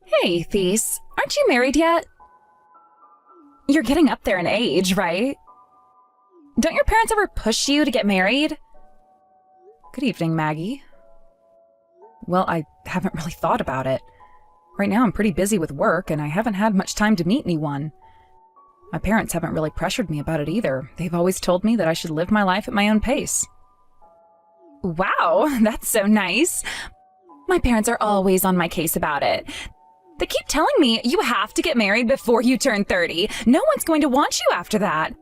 Hey, Thies, aren't you married yet? You're getting up there in age, right? Don't your parents ever push you to get married? Good evening, Maggie. Well, I haven't really thought about it. Right now I'm pretty busy with work, and I haven't had much time to meet anyone. My parents haven't really pressured me about it either. They've always told me that I should live my life at my own pace. Wow, that's so nice. My parents are always on my case about it. They keep telling me you have to get married before you turn 30. No one's going to want you after that.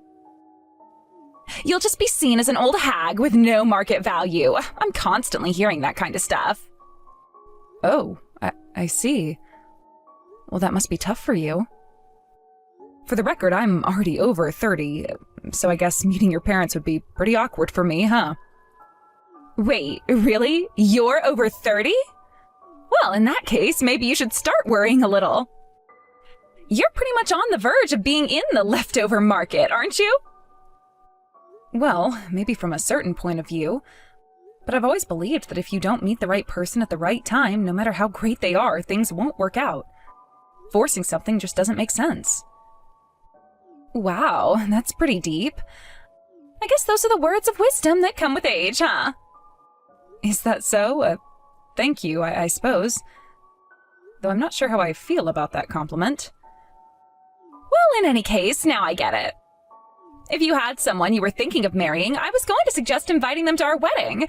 You'll just be seen as an old hag with no market value. I'm constantly hearing that kind of stuff. Oh, I see. Well, that must be tough for you. For the record, I'm already over 30, so I guess meeting your parents would be pretty awkward for me, huh? Wait, really? You're over 30? Well, in that case, maybe you should start worrying a little. You're pretty much on the verge of being in the leftover market, aren't you? Well, maybe from a certain point of view. But I've always believed that if you don't meet the right person at the right time, no matter how great they are, things won't work out. Forcing something just doesn't make sense. Wow, that's pretty deep. I guess those are the words of wisdom that come with age, huh? Is that so? Thank you, I suppose. Though I'm not sure how I feel about that compliment. Well, in any case, now I get it. If you had someone you were thinking of marrying, I was going to suggest inviting them to our wedding.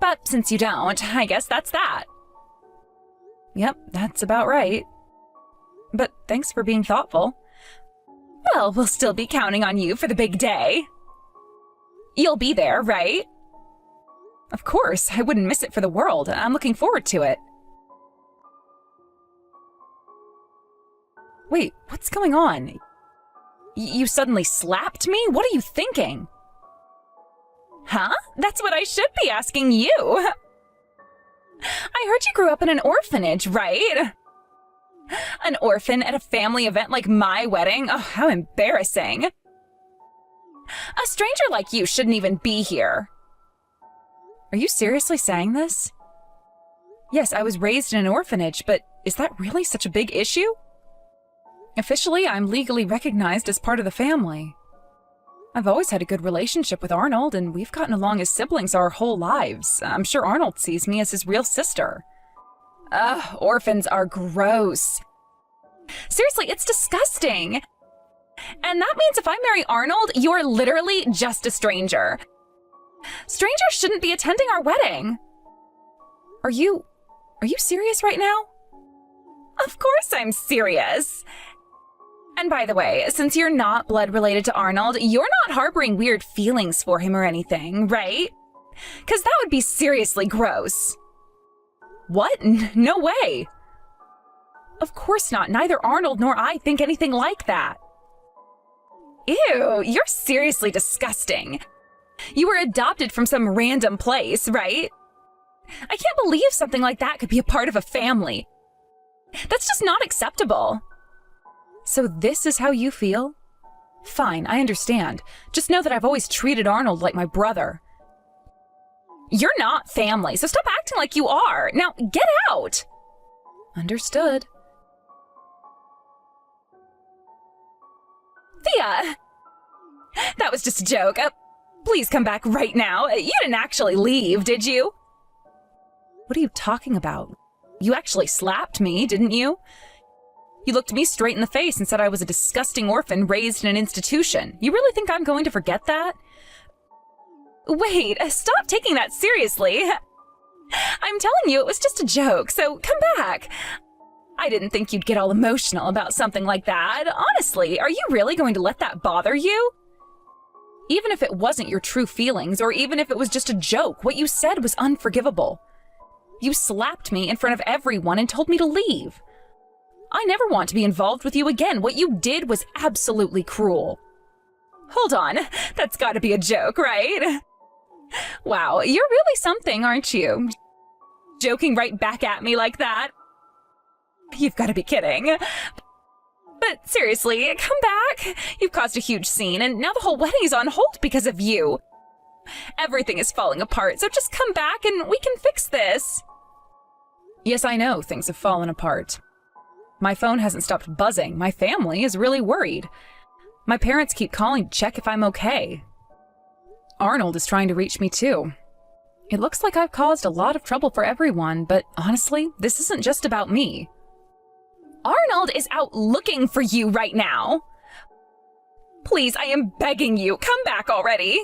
But since you don't, I guess that's that. Yep, that's about right. But thanks for being thoughtful. Well, we'll still be counting on you for the big day. You'll be there, right? Of course, I wouldn't miss it for the world. I'm looking forward to it. Wait, what's going on? You suddenly slapped me? What are you thinking? Huh? That's what I should be asking you. I heard you grew up in an orphanage, right? An orphan at a family event like my wedding? Oh, how embarrassing. A stranger like you shouldn't even be here. Are you seriously saying this? Yes, I was raised in an orphanage, but is that really such a big issue? Officially, I'm legally recognized as part of the family. I've always had a good relationship with Arnold, and we've gotten along as siblings our whole lives. I'm sure Arnold sees me as his real sister. Ugh, orphans are gross. Seriously, it's disgusting. And that means if I marry Arnold, you're literally just a stranger. Strangers shouldn't be attending our wedding. Are you serious right now? Of course I'm serious. And by the way, since you're not blood related to Arnold, you're not harboring weird feelings for him or anything, right? Because that would be seriously gross. What? No way. Of course not. Neither Arnold nor I think anything like that. Ew, you're seriously disgusting. You were adopted from some random place, right? I can't believe something like that could be a part of a family. That's just not acceptable. So this is how you feel? Fine, I understand. Just know that I've always treated Arnold like my brother. You're not family, so stop acting like you are. Now, get out! Understood. Thea! That was just a joke. Please come back right now. You didn't actually leave, did you? What are you talking about? You actually slapped me, didn't you? You looked me straight in the face and said I was a disgusting orphan raised in an institution. You really think I'm going to forget that? Wait, stop taking that seriously. I'm telling you, it was just a joke, so come back. I didn't think you'd get all emotional about something like that. Honestly, are you really going to let that bother you? Even if it wasn't your true feelings, or even if it was just a joke, what you said was unforgivable. You slapped me in front of everyone and told me to leave. I never want to be involved with you again. What you did was absolutely cruel. Hold on, that's gotta be a joke, right? Wow, you're really something, aren't you? Joking right back at me like that? You've gotta be kidding. But seriously, come back. You've caused a huge scene, and now the whole wedding is on hold because of you. Everything is falling apart, so just come back and we can fix this. Yes, I know things have fallen apart. My phone hasn't stopped buzzing. My family is really worried. My parents keep calling to check if I'm okay. Arnold is trying to reach me too. It looks like I've caused a lot of trouble for everyone, but honestly, this isn't just about me. Arnold is out looking for you right now. Please, I am begging you, come back already.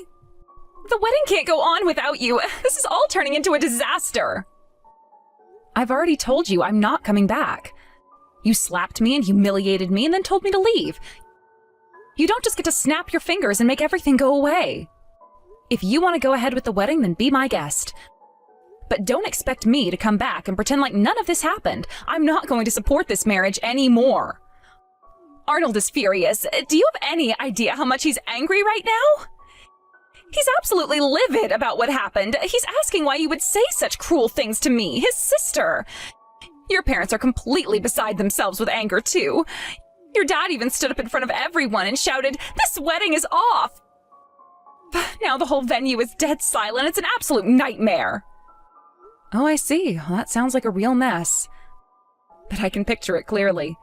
The wedding can't go on without you. This is all turning into a disaster. I've already told you I'm not coming back. You slapped me and humiliated me and then told me to leave. You don't just get to snap your fingers and make everything go away. If you want to go ahead with the wedding, then be my guest. But don't expect me to come back and pretend like none of this happened. I'm not going to support this marriage anymore. Arnold is furious. Do you have any idea how much he's angry right now? He's absolutely livid about what happened. He's asking why you would say such cruel things to me, his sister. Your parents are completely beside themselves with anger, too. Your dad even stood up in front of everyone and shouted, "This wedding is off!" Now the whole venue is dead silent. It's an absolute nightmare. Oh, I see. Well, that sounds like a real mess. But I can picture it clearly.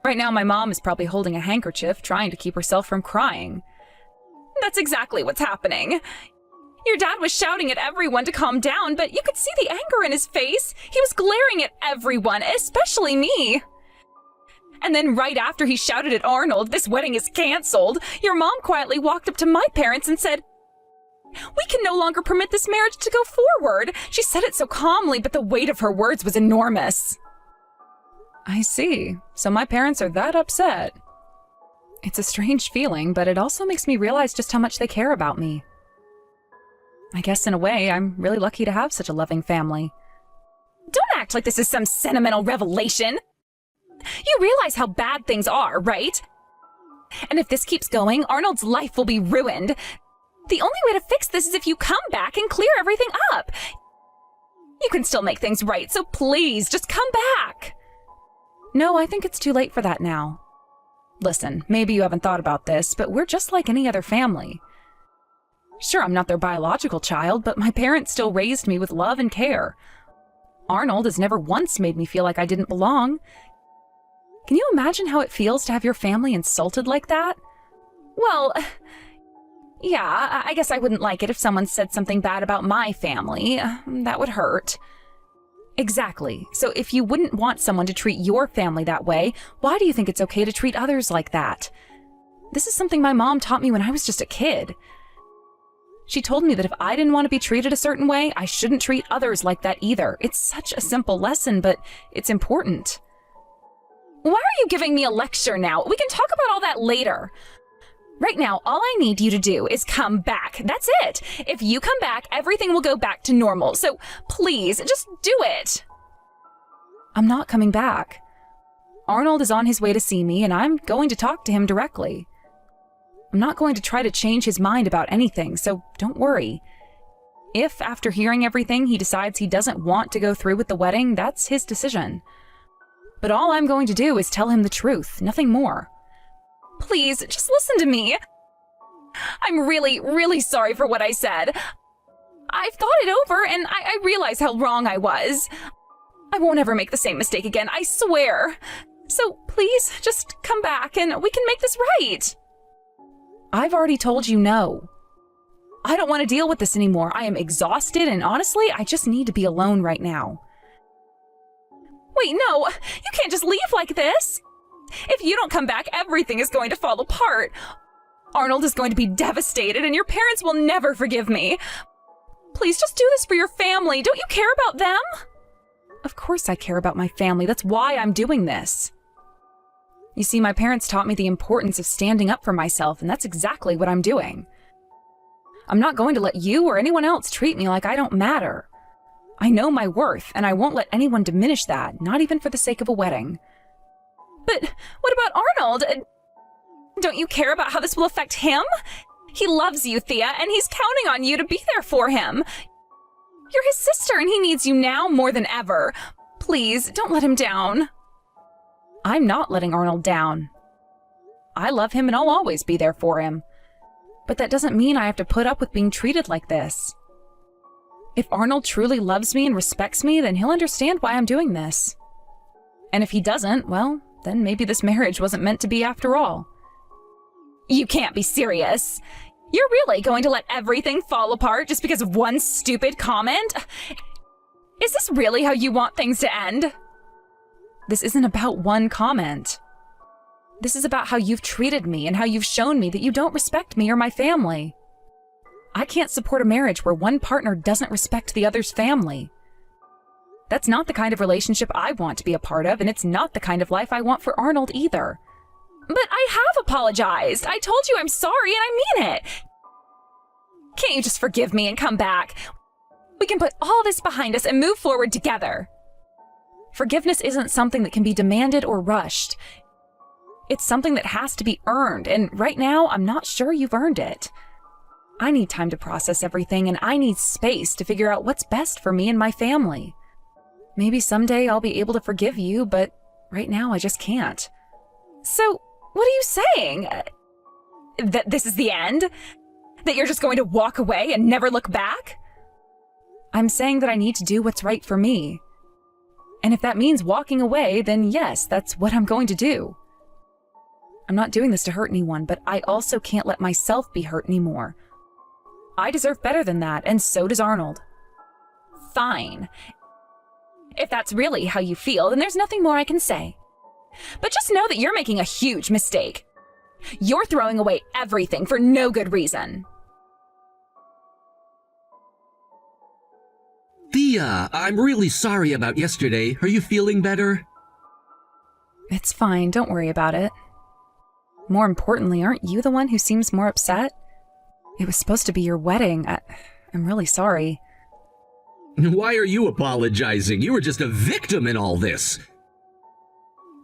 Right now, my mom is probably holding a handkerchief, trying to keep herself from crying. That's exactly what's happening. Your dad was shouting at everyone to calm down, but you could see the anger in his face. He was glaring at everyone, especially me. And then right after he shouted at Arnold, "This wedding is canceled," your mom quietly walked up to my parents and said, "We can no longer permit this marriage to go forward." She said it so calmly, but the weight of her words was enormous. I see. So my parents are that upset. It's a strange feeling, but it also makes me realize just how much they care about me. I guess in a way, I'm really lucky to have such a loving family. Don't act like this is some sentimental revelation. You realize how bad things are, right? And if this keeps going, Arnold's life will be ruined. The only way to fix this is if you come back and clear everything up. You can still make things right, so please, just come back. No, I think it's too late for that now. Listen, maybe you haven't thought about this, but we're just like any other family. Sure, I'm not their biological child, but my parents still raised me with love and care. Arnold has never once made me feel like I didn't belong. Can you imagine how it feels to have your family insulted like that? Well, yeah, I guess I wouldn't like it if someone said something bad about my family. That would hurt. Exactly. So if you wouldn't want someone to treat your family that way, why do you think it's okay to treat others like that? This is something my mom taught me when I was just a kid. She told me that if I didn't want to be treated a certain way, I shouldn't treat others like that either. It's such a simple lesson, but it's important. Why are you giving me a lecture now? We can talk about all that later. Right now, all I need you to do is come back. That's it. If you come back, everything will go back to normal. So please, just do it. I'm not coming back. Arnold is on his way to see me, and I'm going to talk to him directly. I'm not going to try to change his mind about anything, so don't worry. If, after hearing everything, he decides he doesn't want to go through with the wedding, that's his decision. But all I'm going to do is tell him the truth, nothing more. Please, just listen to me. I'm really, really sorry for what I said. I've thought it over, and I realize how wrong I was. I won't ever make the same mistake again, I swear. So please, just come back, and we can make this right. I've already told you no. I don't want to deal with this anymore. I am exhausted, and honestly, I just need to be alone right now. Wait, no, you can't just leave like this. If you don't come back, everything is going to fall apart. Arnold is going to be devastated, and your parents will never forgive me. Please just do this for your family. Don't you care about them? Of course I care about my family. That's why I'm doing this. You see, my parents taught me the importance of standing up for myself, and that's exactly what I'm doing. I'm not going to let you or anyone else treat me like I don't matter. I know my worth, and I won't let anyone diminish that, not even for the sake of a wedding. But what about Arnold? Don't you care about how this will affect him? He loves you, Thea, and he's counting on you to be there for him. You're his sister, and he needs you now more than ever. Please, don't let him down. I'm not letting Arnold down. I love him, and I'll always be there for him. But that doesn't mean I have to put up with being treated like this. If Arnold truly loves me and respects me, then he'll understand why I'm doing this. And if he doesn't, well, then maybe this marriage wasn't meant to be after all. You can't be serious. You're really going to let everything fall apart just because of one stupid comment? Is this really how you want things to end? This isn't about one comment. This is about how you've treated me and how you've shown me that you don't respect me or my family. I can't support a marriage where one partner doesn't respect the other's family. That's not the kind of relationship I want to be a part of, and it's not the kind of life I want for Arnold either. But I have apologized. I told you I'm sorry, and I mean it. Can't you just forgive me and come back? We can put all this behind us and move forward together. Forgiveness isn't something that can be demanded or rushed. It's something that has to be earned, and right now, I'm not sure you've earned it. I need time to process everything, and I need space to figure out what's best for me and my family. Maybe someday I'll be able to forgive you, but right now I just can't. So, what are you saying? That this is the end? That you're just going to walk away and never look back? I'm saying that I need to do what's right for me. And if that means walking away, then yes, that's what I'm going to do. I'm not doing this to hurt anyone, but I also can't let myself be hurt anymore. I deserve better than that, and so does Arnold. Fine. If that's really how you feel, then there's nothing more I can say. But just know that you're making a huge mistake. You're throwing away everything for no good reason. Thea, I'm really sorry about yesterday. Are you feeling better? It's fine, don't worry about it. More importantly, aren't you the one who seems more upset? It was supposed to be your wedding. I'm really sorry. Why are you apologizing? You were just a victim in all this.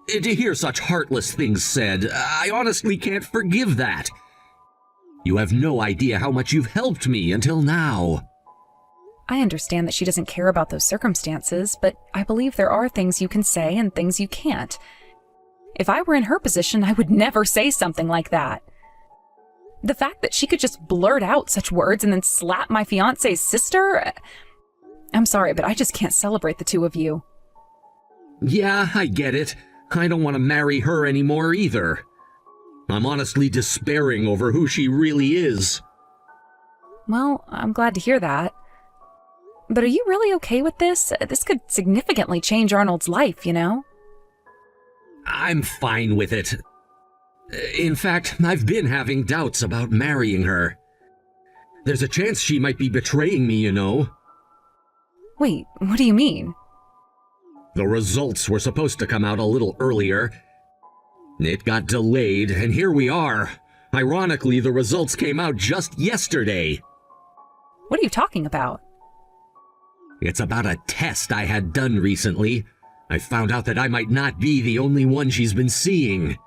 To hear such heartless things said, I honestly can't forgive that. You have no idea how much you've helped me until now. I understand that she doesn't care about those circumstances, but I believe there are things you can say and things you can't. If I were in her position, I would never say something like that. The fact that she could just blurt out such words and then slap my fiancé's sister... I'm sorry, but I just can't celebrate the two of you. Yeah, I get it. I don't want to marry her anymore either. I'm honestly despairing over who she really is. Well, I'm glad to hear that. But are you really okay with this? This could significantly change Arnold's life, you know? I'm fine with it. In fact, I've been having doubts about marrying her. There's a chance she might be betraying me, you know. Wait, what do you mean? The results were supposed to come out a little earlier. It got delayed, and here we are. Ironically, the results came out just yesterday. What are you talking about? It's about a test I had done recently. I found out that I might not be the only one she's been seeing.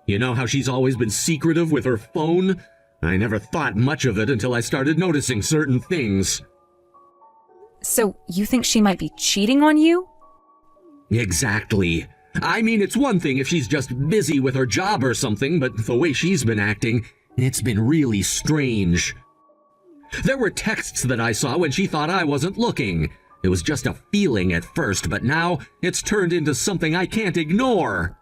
You know how she's always been secretive with her phone? I never thought much of it until I started noticing certain things. So, you think she might be cheating on you? Exactly. I mean, it's one thing if she's just busy with her job or something, but the way she's been acting, it's been really strange. There were texts that I saw when she thought I wasn't looking. It was just a feeling at first, but now it's turned into something I can't ignore.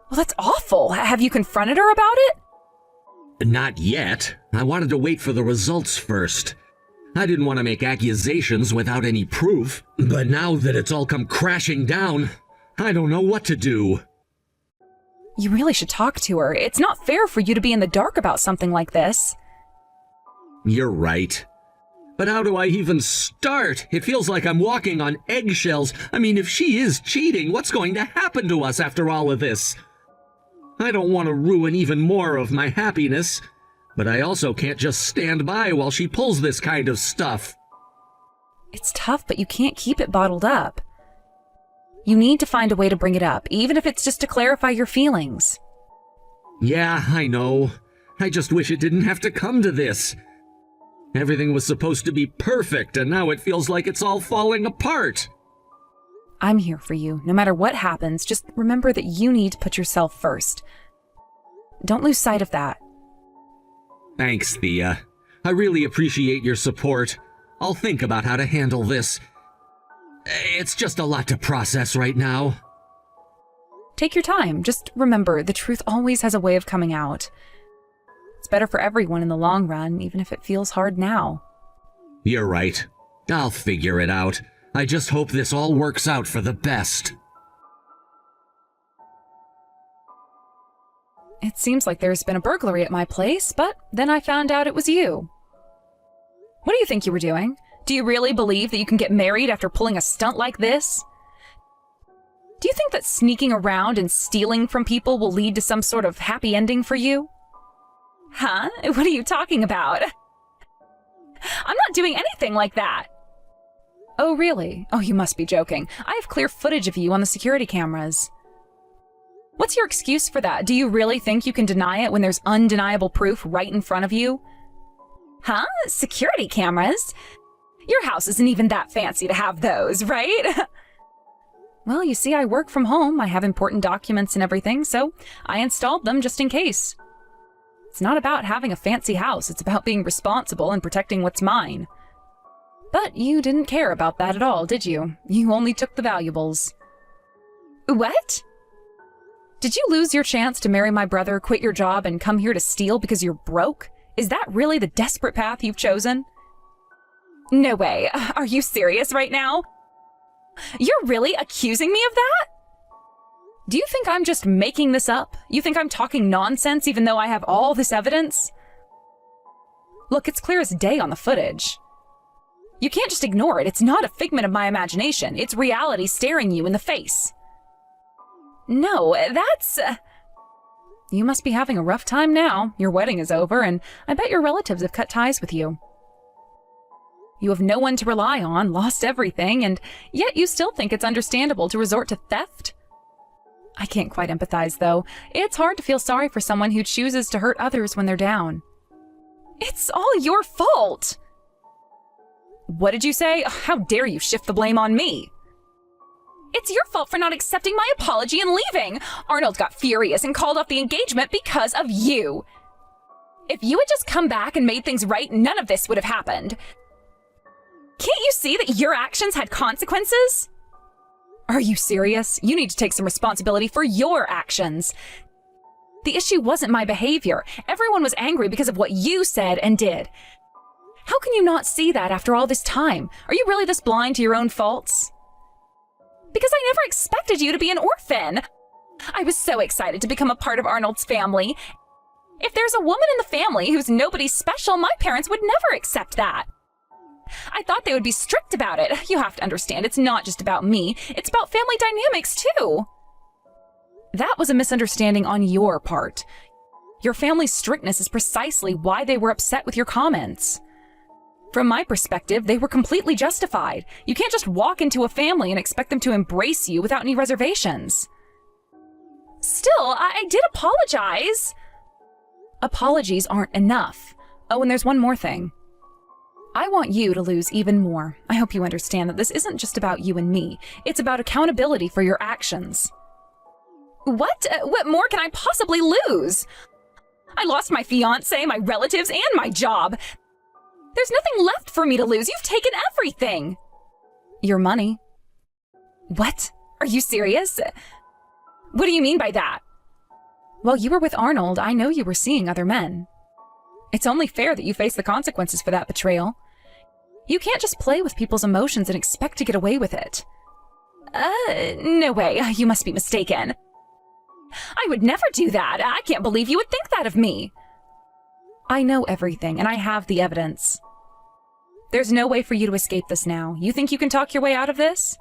Well, that's awful. Have you confronted her about it? Not yet. I wanted to wait for the results first. I didn't want to make accusations without any proof, but now that it's all come crashing down, I don't know what to do. You really should talk to her. It's not fair for you to be in the dark about something like this. You're right. But how do I even start? It feels like I'm walking on eggshells. I mean, if she is cheating, what's going to happen to us after all of this? I don't want to ruin even more of my happiness, but I also can't just stand by while she pulls this kind of stuff. It's tough, but you can't keep it bottled up. You need to find a way to bring it up, even if it's just to clarify your feelings. Yeah, I know. I just wish it didn't have to come to this. Everything was supposed to be perfect, and now it feels like it's all falling apart. I'm here for you. No matter what happens, just remember that you need to put yourself first. Don't lose sight of that. Thanks, Thea. I really appreciate your support. I'll think about how to handle this. It's just a lot to process right now. Take your time. Just remember, the truth always has a way of coming out. It's better for everyone in the long run, even if it feels hard now. You're right. I'll figure it out. I just hope this all works out for the best. It seems like there's been a burglary at my place, but then I found out it was you. What do you think you were doing? Do you really believe that you can get married after pulling a stunt like this? Do you think that sneaking around and stealing from people will lead to some sort of happy ending for you? Huh? What are you talking about? I'm not doing anything like that. Oh, really? Oh, you must be joking. I have clear footage of you on the security cameras. What's your excuse for that? Do you really think you can deny it when there's undeniable proof right in front of you? Huh? Security cameras? Your house isn't even that fancy to have those, right? Well, you see, I work from home. I have important documents and everything, so I installed them just in case. It's not about having a fancy house. It's about being responsible and protecting what's mine. But you didn't care about that at all, did you? You only took the valuables. What? Did you lose your chance to marry my brother, quit your job, and come here to steal because you're broke? Is that really the desperate path you've chosen? No way. Are you serious right now? You're really accusing me of that? Do you think I'm just making this up? You think I'm talking nonsense even though I have all this evidence? Look, it's clear as day on the footage. You can't just ignore it. It's not a figment of my imagination. It's reality staring you in the face. No, that's... You must be having a rough time now. Your wedding is over, and I bet your relatives have cut ties with you. You have no one to rely on, lost everything, and yet you still think it's understandable to resort to theft? I can't quite empathize, though. It's hard to feel sorry for someone who chooses to hurt others when they're down. It's all your fault! What did you say? How dare you shift the blame on me? It's your fault for not accepting my apology and leaving. Arnold got furious and called off the engagement because of you. If you had just come back and made things right, none of this would have happened. Can't you see that your actions had consequences? Are you serious? You need to take some responsibility for your actions. The issue wasn't my behavior. Everyone was angry because of what you said and did. How can you not see that after all this time? Are you really this blind to your own faults? Because I never expected you to be an orphan. I was so excited to become a part of Arnold's family. If there's a woman in the family who's nobody special, my parents would never accept that. I thought they would be strict about it. You have to understand, it's not just about me. It's about family dynamics, too. That was a misunderstanding on your part. Your family's strictness is precisely why they were upset with your comments. From my perspective, they were completely justified. You can't just walk into a family and expect them to embrace you without any reservations. Still, I did apologize. Apologies aren't enough. Oh, and there's one more thing. I want you to lose even more. I hope you understand that this isn't just about you and me. It's about accountability for your actions. What? What more can I possibly lose? I lost my fiancé, my relatives, and my job. There's nothing left for me to lose. You've taken everything. Your money. What? Are you serious? What do you mean by that? While you were with Arnold, I know you were seeing other men. It's only fair that you face the consequences for that betrayal. You can't just play with people's emotions and expect to get away with it. No way. You must be mistaken. I would never do that. I can't believe you would think that of me. I know everything, and I have the evidence. There's no way for you to escape this now. You think you can talk your way out of this?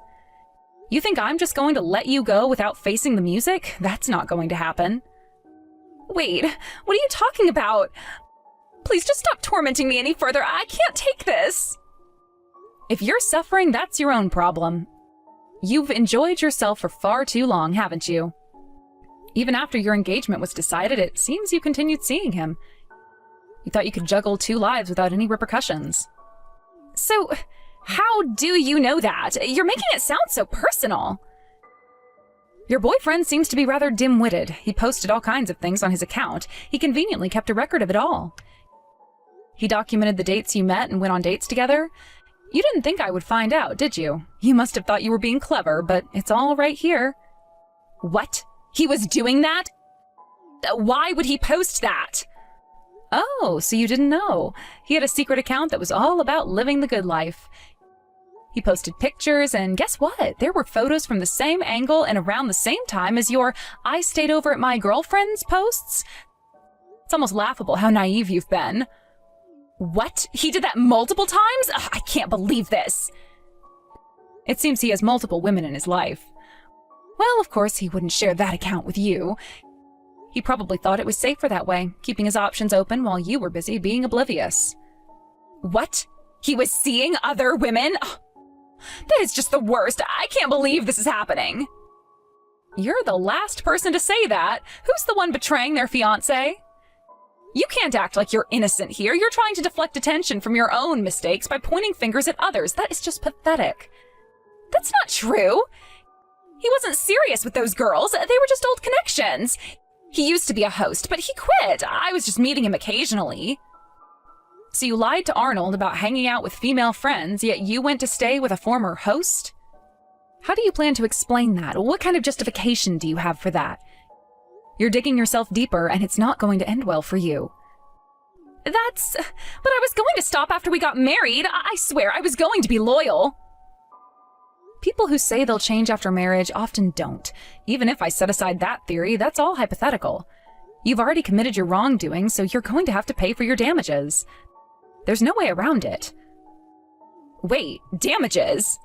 You think I'm just going to let you go without facing the music? That's not going to happen. Wait, what are you talking about? Please just stop tormenting me any further. I can't take this. If you're suffering, that's your own problem. You've enjoyed yourself for far too long, haven't you? Even after your engagement was decided, it seems you continued seeing him. You thought you could juggle two lives without any repercussions. So, how do you know that? You're making it sound so personal. Your boyfriend seems to be rather dim-witted. He posted all kinds of things on his account. He conveniently kept a record of it all. He documented the dates you met and went on dates together. You didn't think I would find out, did you? You must have thought you were being clever, but it's all right here. What? He was doing that? Why would he post that? Oh, so you didn't know. He had a secret account that was all about living the good life. He posted pictures, and guess what? There were photos from the same angle and around the same time as your "I stayed over at my girlfriend's" posts. It's almost laughable how naive you've been. What? He did that multiple times? Ugh, I can't believe this. It seems he has multiple women in his life. Well, of course, he wouldn't share that account with you. He probably thought it was safer that way, keeping his options open while you were busy being oblivious. What? He was seeing other women? Ugh, that is just the worst. I can't believe this is happening. You're the last person to say that. Who's the one betraying their fiancé? You can't act like you're innocent here. You're trying to deflect attention from your own mistakes by pointing fingers at others. That is just pathetic. That's not true. He wasn't serious with those girls. They were just old connections. He used to be a host, but he quit. I was just meeting him occasionally. So you lied to Arnold about hanging out with female friends, yet you went to stay with a former host? How do you plan to explain that? What kind of justification do you have for that? You're digging yourself deeper, and it's not going to end well for you. But I was going to stop after we got married. I swear, I was going to be loyal. People who say they'll change after marriage often don't. Even if I set aside that theory, that's all hypothetical. You've already committed your wrongdoing, so you're going to have to pay for your damages. There's no way around it. Wait, damages?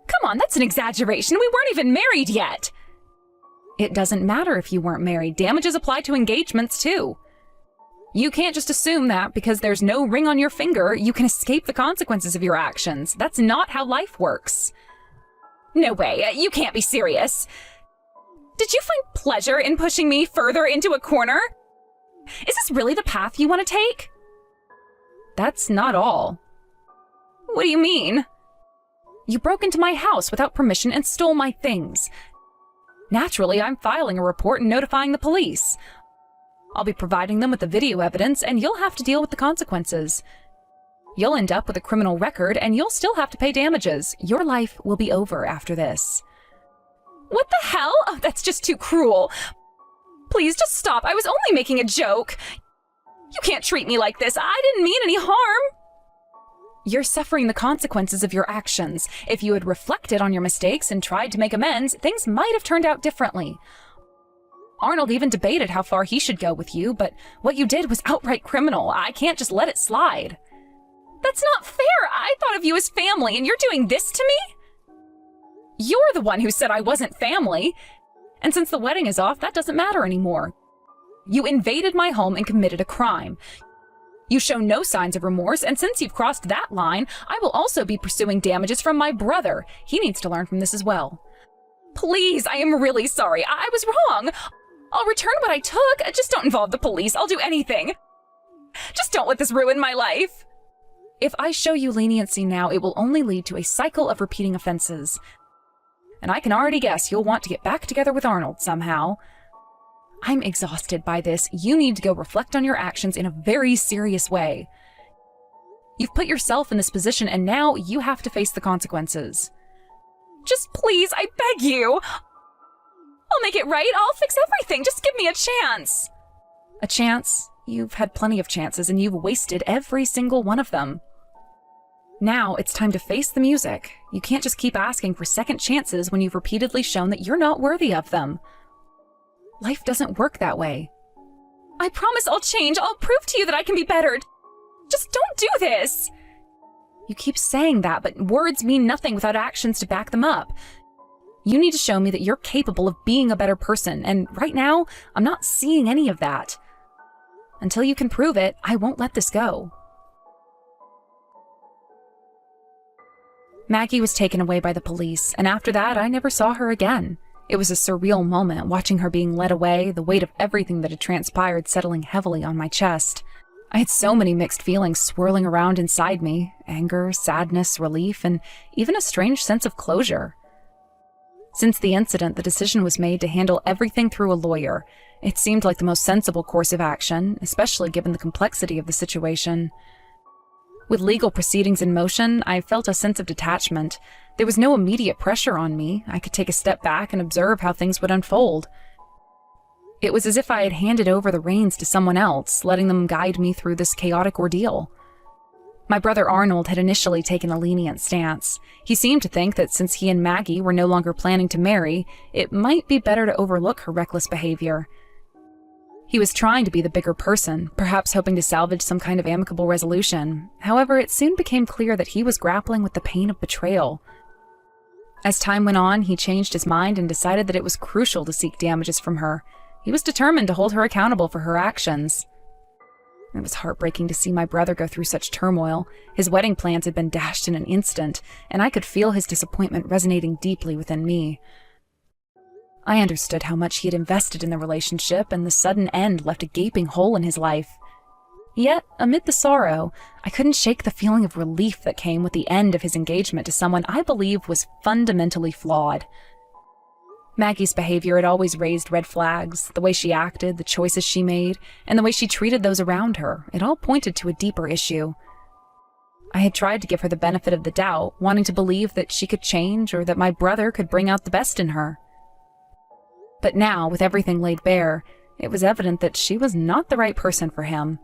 Come on, that's an exaggeration. We weren't even married yet. It doesn't matter if you weren't married. Damages apply to engagements, too. You can't just assume that because there's no ring on your finger, you can escape the consequences of your actions. That's not how life works. No way, you can't be serious. Did you find pleasure in pushing me further into a corner? Is this really the path you want to take? That's not all. What do you mean? You broke into my house without permission and stole my things. Naturally, I'm filing a report and notifying the police. I'll be providing them with the video evidence, and you'll have to deal with the consequences. You'll end up with a criminal record, and you'll still have to pay damages. Your life will be over after this. What the hell? Oh, that's just too cruel. Please, just stop. I was only making a joke. You can't treat me like this. I didn't mean any harm. You're suffering the consequences of your actions. If you had reflected on your mistakes and tried to make amends, things might have turned out differently. Arnold even debated how far he should go with you, but what you did was outright criminal. I can't just let it slide. That's not fair. I thought of you as family, and you're doing this to me? You're the one who said I wasn't family. And since the wedding is off, that doesn't matter anymore. You invaded my home and committed a crime. You show no signs of remorse, and since you've crossed that line, I will also be pursuing damages from my brother. He needs to learn from this as well. Please, I am really sorry. I was wrong. I'll return what I took. Just don't involve the police. I'll do anything. Just don't let this ruin my life. If I show you leniency now, it will only lead to a cycle of repeating offenses. And I can already guess you'll want to get back together with Arnold somehow. I'm exhausted by this. You need to go reflect on your actions in a very serious way. You've put yourself in this position, and now you have to face the consequences. Just please, I beg you. I'll make it right. I'll fix everything. Just give me a chance. A chance? You've had plenty of chances, and you've wasted every single one of them. Now it's time to face the music. You can't just keep asking for second chances when you've repeatedly shown that you're not worthy of them. Life doesn't work that way. I promise I'll change. I'll prove to you that I can be better. Just don't do this. You keep saying that, but words mean nothing without actions to back them up. You need to show me that you're capable of being a better person, and right now, I'm not seeing any of that. Until you can prove it, I won't let this go. Maggie was taken away by the police, and after that, I never saw her again. It was a surreal moment, watching her being led away, the weight of everything that had transpired settling heavily on my chest. I had so many mixed feelings swirling around inside me: anger, sadness, relief, and even a strange sense of closure. Since the incident, the decision was made to handle everything through a lawyer. It seemed like the most sensible course of action, especially given the complexity of the situation. With legal proceedings in motion, I felt a sense of detachment. There was no immediate pressure on me. I could take a step back and observe how things would unfold. It was as if I had handed over the reins to someone else, letting them guide me through this chaotic ordeal. My brother Arnold had initially taken a lenient stance. He seemed to think that since he and Maggie were no longer planning to marry, it might be better to overlook her reckless behavior. He was trying to be the bigger person, perhaps hoping to salvage some kind of amicable resolution. However, it soon became clear that he was grappling with the pain of betrayal. As time went on, he changed his mind and decided that it was crucial to seek damages from her. He was determined to hold her accountable for her actions. It was heartbreaking to see my brother go through such turmoil. His wedding plans had been dashed in an instant, and I could feel his disappointment resonating deeply within me. I understood how much he had invested in the relationship, and the sudden end left a gaping hole in his life. Yet, amid the sorrow, I couldn't shake the feeling of relief that came with the end of his engagement to someone I believe was fundamentally flawed. Maggie's behavior had always raised red flags. The way she acted, the choices she made, and the way she treated those around her, it all pointed to a deeper issue. I had tried to give her the benefit of the doubt, wanting to believe that she could change or that my brother could bring out the best in her. But now, with everything laid bare, it was evident that she was not the right person for him.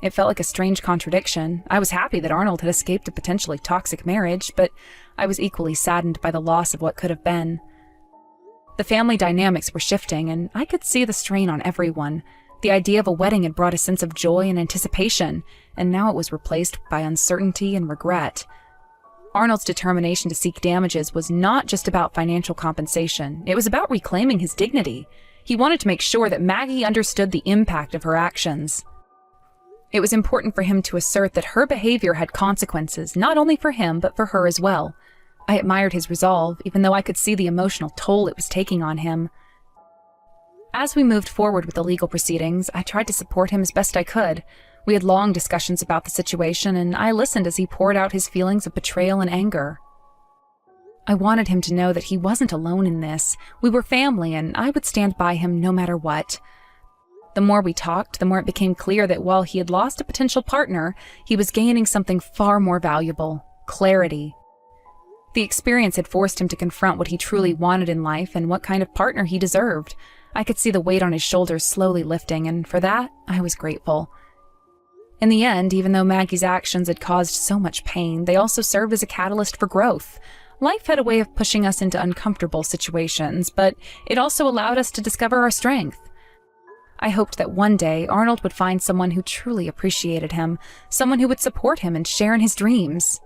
It felt like a strange contradiction. I was happy that Arnold had escaped a potentially toxic marriage, but I was equally saddened by the loss of what could have been. The family dynamics were shifting, and I could see the strain on everyone. The idea of a wedding had brought a sense of joy and anticipation, and now it was replaced by uncertainty and regret. Arnold's determination to seek damages was not just about financial compensation. It was about reclaiming his dignity. He wanted to make sure that Maggie understood the impact of her actions. It was important for him to assert that her behavior had consequences, not only for him, but for her as well. I admired his resolve, even though I could see the emotional toll it was taking on him. As we moved forward with the legal proceedings, I tried to support him as best I could. We had long discussions about the situation, and I listened as he poured out his feelings of betrayal and anger. I wanted him to know that he wasn't alone in this. We were family, and I would stand by him no matter what. The more we talked, the more it became clear that while he had lost a potential partner, he was gaining something far more valuable: clarity. The experience had forced him to confront what he truly wanted in life and what kind of partner he deserved. I could see the weight on his shoulders slowly lifting, and for that, I was grateful. In the end, even though Maggie's actions had caused so much pain, they also served as a catalyst for growth. Life had a way of pushing us into uncomfortable situations, but it also allowed us to discover our strength. I hoped that one day Arnold would find someone who truly appreciated him, someone who would support him and share in his dreams.